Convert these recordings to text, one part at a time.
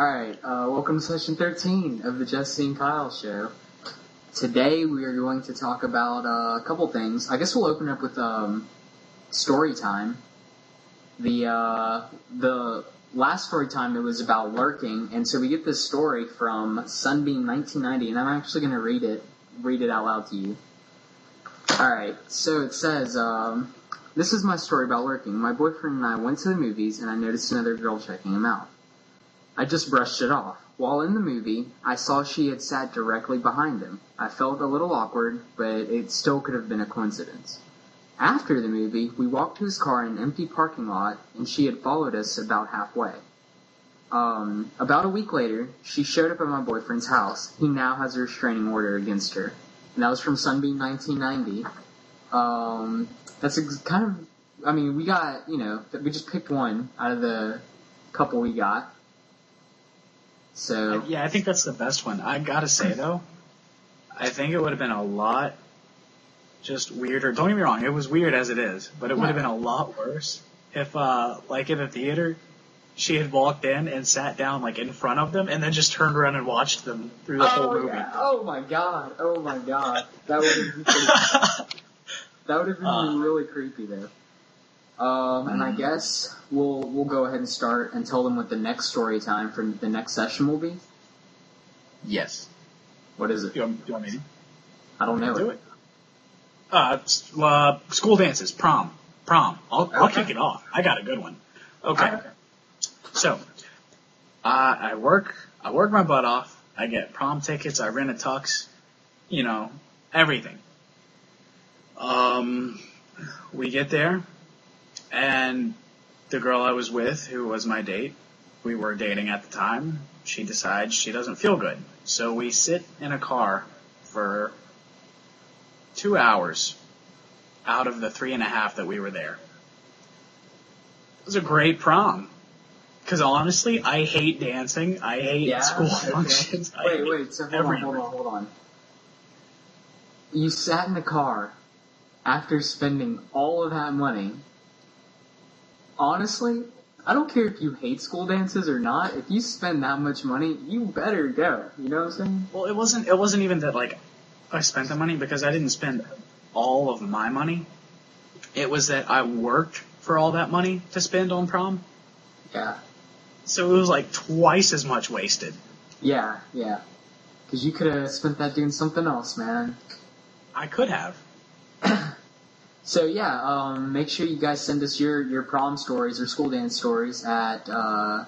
Alright, welcome to Session 13 of the Jesse and Kyle Show. Today we are going to talk about a couple things. I guess we'll open up with story time. The last story time, it was about lurking, and so we get this story from Sunbeam 1990, and I'm actually going to read it out loud to you. Alright, so it says, this is my story about lurking. My boyfriend and I went to the movies, and I noticed another girl checking him out. I just brushed it off. While in the movie, I saw she had sat directly behind him. I felt a little awkward, but it still could have been a coincidence. After the movie, we walked to his car in an empty parking lot, and she had followed us about halfway. About a week later, she showed up at my boyfriend's house. He now has a restraining order against her. And that was from Sunbeam 1990. We got, we just picked one out of the couple we got. So yeah, I think that's the best one. I gotta say though, I think it would have been a lot just weirder. Don't get me wrong, it was weird as it is, but it would have been a lot worse if, like in a theater, she had walked in and sat down like in front of them and then just turned around and watched them through the whole movie. Yeah. Oh my god. That would have been really creepy though. And I guess we'll go ahead and start and tell them what the next story time for the next session will be. Yes. What is it? Do you want me to? I don't know. Do it. School dances, prom. I'll kick it off. I got a good one. Okay. So, I work my butt off. I get prom tickets. I rent a tux. Everything. We get there. And the girl I was with, who was my date, we were dating at the time, she decides she doesn't feel good. So we sit in a car for 2 hours out of the 3.5 that we were there. It was a great prom. Because honestly, I hate dancing. I hate school functions. Wait, so hold on. You sat in the car after spending all of that money. Honestly, I don't care if you hate school dances or not. If you spend that much money, you better go. You know what I'm saying? Well, it wasn't even that like I spent the money because I didn't spend all of my money. It was that I worked for all that money to spend on prom. Yeah. So it was like twice as much wasted. Yeah. Because you could have spent that doing something else, man. I could have. So yeah, make sure you guys send us your prom stories or school dance stories at our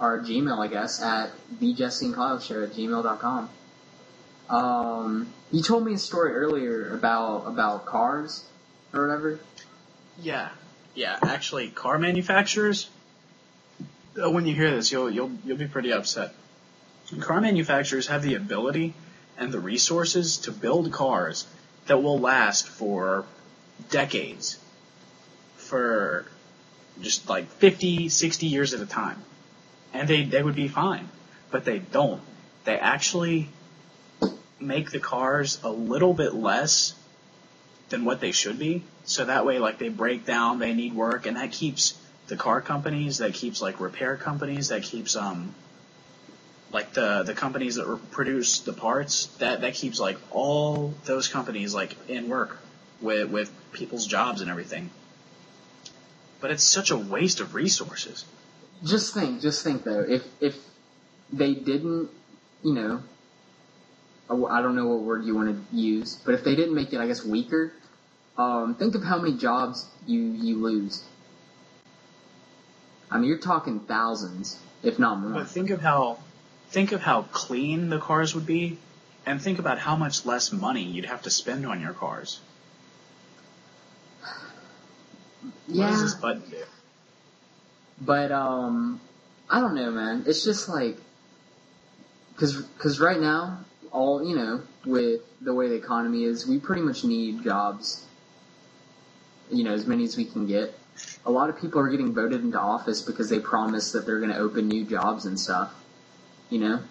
Gmail, I guess, at TheJesseAndKyleShow@gmail.com. You told me a story earlier about cars or whatever. Yeah. Actually, car manufacturers. When you hear this, you'll be pretty upset. Car manufacturers have the ability and the resources to build cars that will last for decades, for just like 50, 60 years at a time. And they would be fine. But they don't. They actually make the cars a little bit less than what they should be. So that way, like, they break down, they need work, and that keeps the car companies, that keeps, like, repair companies, that keeps, like, the companies that produce the parts, that keeps, like, all those companies, like, in work with people's jobs and everything. But it's such a waste of resources. Just think though, if they didn't, I don't know what word you want to use, but if they didn't make it, I guess, weaker, think of how many jobs you lose. I mean, you're talking thousands, if not more. But think of how clean the cars would be, and think about how much less money you'd have to spend on your cars. Yeah. What does this button do? But, I don't know, man. It's just like, cause right now, with the way the economy is, we pretty much need jobs, as many as we can get. A lot of people are getting voted into office because they promise that they're going to open new jobs and stuff, You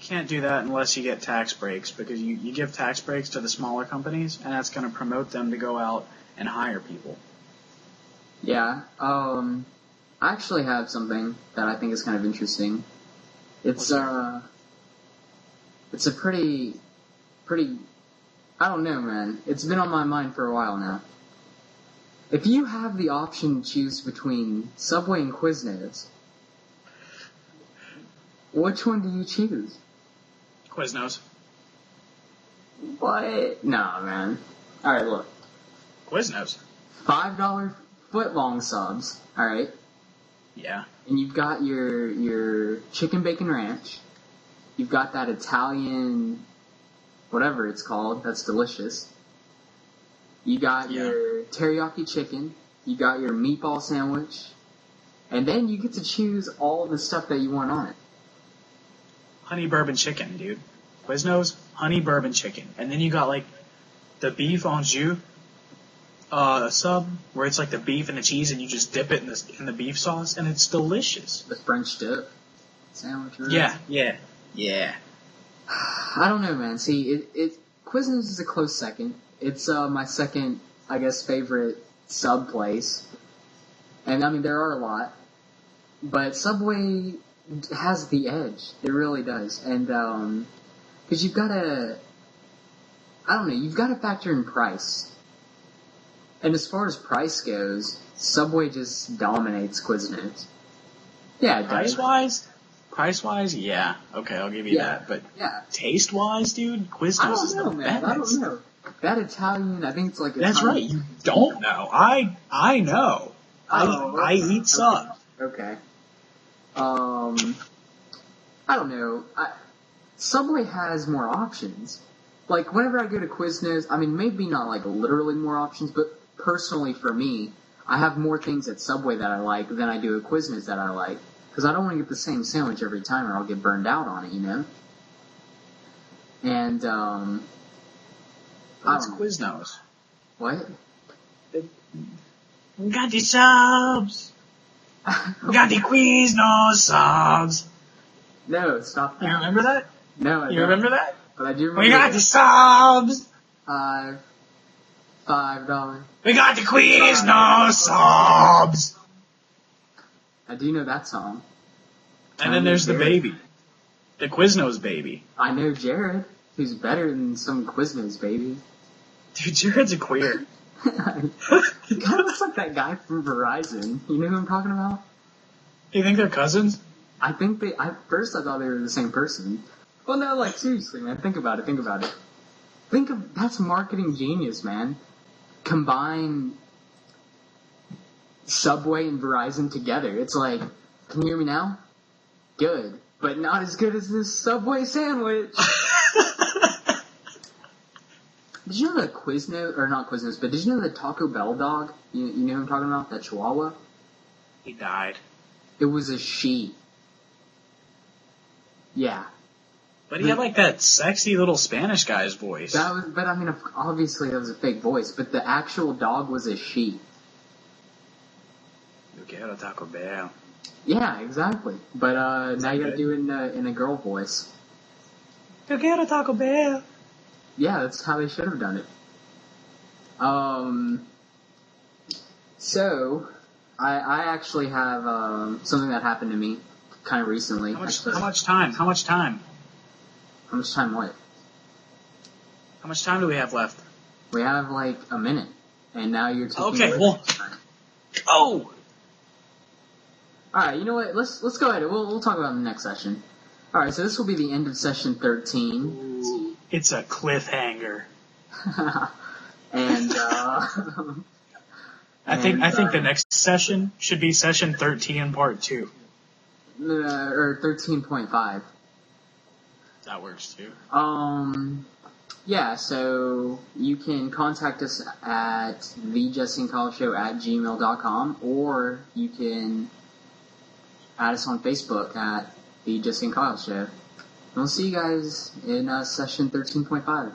can't do that unless you get tax breaks, because you give tax breaks to the smaller companies, and that's going to promote them to go out and hire people. Yeah, I actually have something that I think is kind of interesting. It's a pretty, I don't know, man. It's been on my mind for a while now. If you have the option to choose between Subway and Quiznos, which one do you choose? Quiznos. What? Nah, man. Alright, look. Quiznos. $5 foot-long subs, alright? Yeah. And you've got your chicken bacon ranch. You've got that Italian, whatever it's called, that's delicious. You got your teriyaki chicken. You got your meatball sandwich. And then you get to choose all the stuff that you want on it. Honey bourbon chicken, dude. Quiznos, honey bourbon chicken. And then you got, like, the beef en jus sub, where it's like the beef and the cheese, and you just dip it in the beef sauce, and it's delicious. The French dip sandwich. Really? Yeah. I don't know, man. See, Quiznos is a close second. It's my second, I guess, favorite sub place. And, I mean, there are a lot. But Subway has the edge. It really does. And, because you've got to, I don't know, you've got to factor in price. And as far as price goes, Subway just dominates Quiznos. Yeah, it does. Price-wise, yeah. Okay, I'll give you that. But taste-wise, dude, Quiznos is the best. I don't know. That Italian, I think it's like That's right, you don't know. I know. I eat subs. Okay. I don't know. Subway has more options. Like, whenever I go to Quiznos, I mean, maybe not, like, literally more options, but personally for me, I have more things at Subway that I like than I do at Quiznos that I like. Because I don't want to get the same sandwich every time or I'll get burned out on it, you know? And, What's Quiznos? What? We got the subs! We got the Quiznos subs! No, stop that. You remember that? No, I don't. You remember that? But I do remember We got the subs! $5. We got the Quiznos subs! I do know that song. And then there's the baby. The Quiznos baby. I know Jared, who's better than some Quiznos baby. Dude, Jared's a queer. He kind of looks like that guy from Verizon. You know who I'm talking about? You think they're cousins? At first I thought they were the same person. Well, no, like, seriously, man, think about it. That's marketing genius, man. Combine Subway and Verizon together. It's like, can you hear me now? Good. But not as good as this Subway sandwich. Did you know that Quiznos, or not Quiznos, but did you know the Taco Bell dog? You know what I'm talking about? That Chihuahua? He died. It was a she. Yeah. But he had like that sexy little Spanish guy's voice. But I mean, obviously that was a fake voice, but the actual dog was a she. Yo quiero Taco Bell. Yeah, exactly. But now you gotta do it in a girl voice. Yo quiero Taco Bell. Yeah, that's how they should have done it. So, I actually have something that happened to me kind of recently. How much time? How much time? How much time what? How much time do we have left? We have like a minute, and now you're taking Okay, well. Oh! Alright, you know what? Let's go ahead. We'll talk about it in the next session. Alright, so this will be the end of session 13. Ooh, it's a cliffhanger. And I think the next session should be session 13 part 2. Or 13.5. That works too. Yeah, so you can contact us at TheJesseAndKyleShow@gmail.com, or you can add us on Facebook at The Jesse and Kyle Show. And we'll see you guys in session 13.5.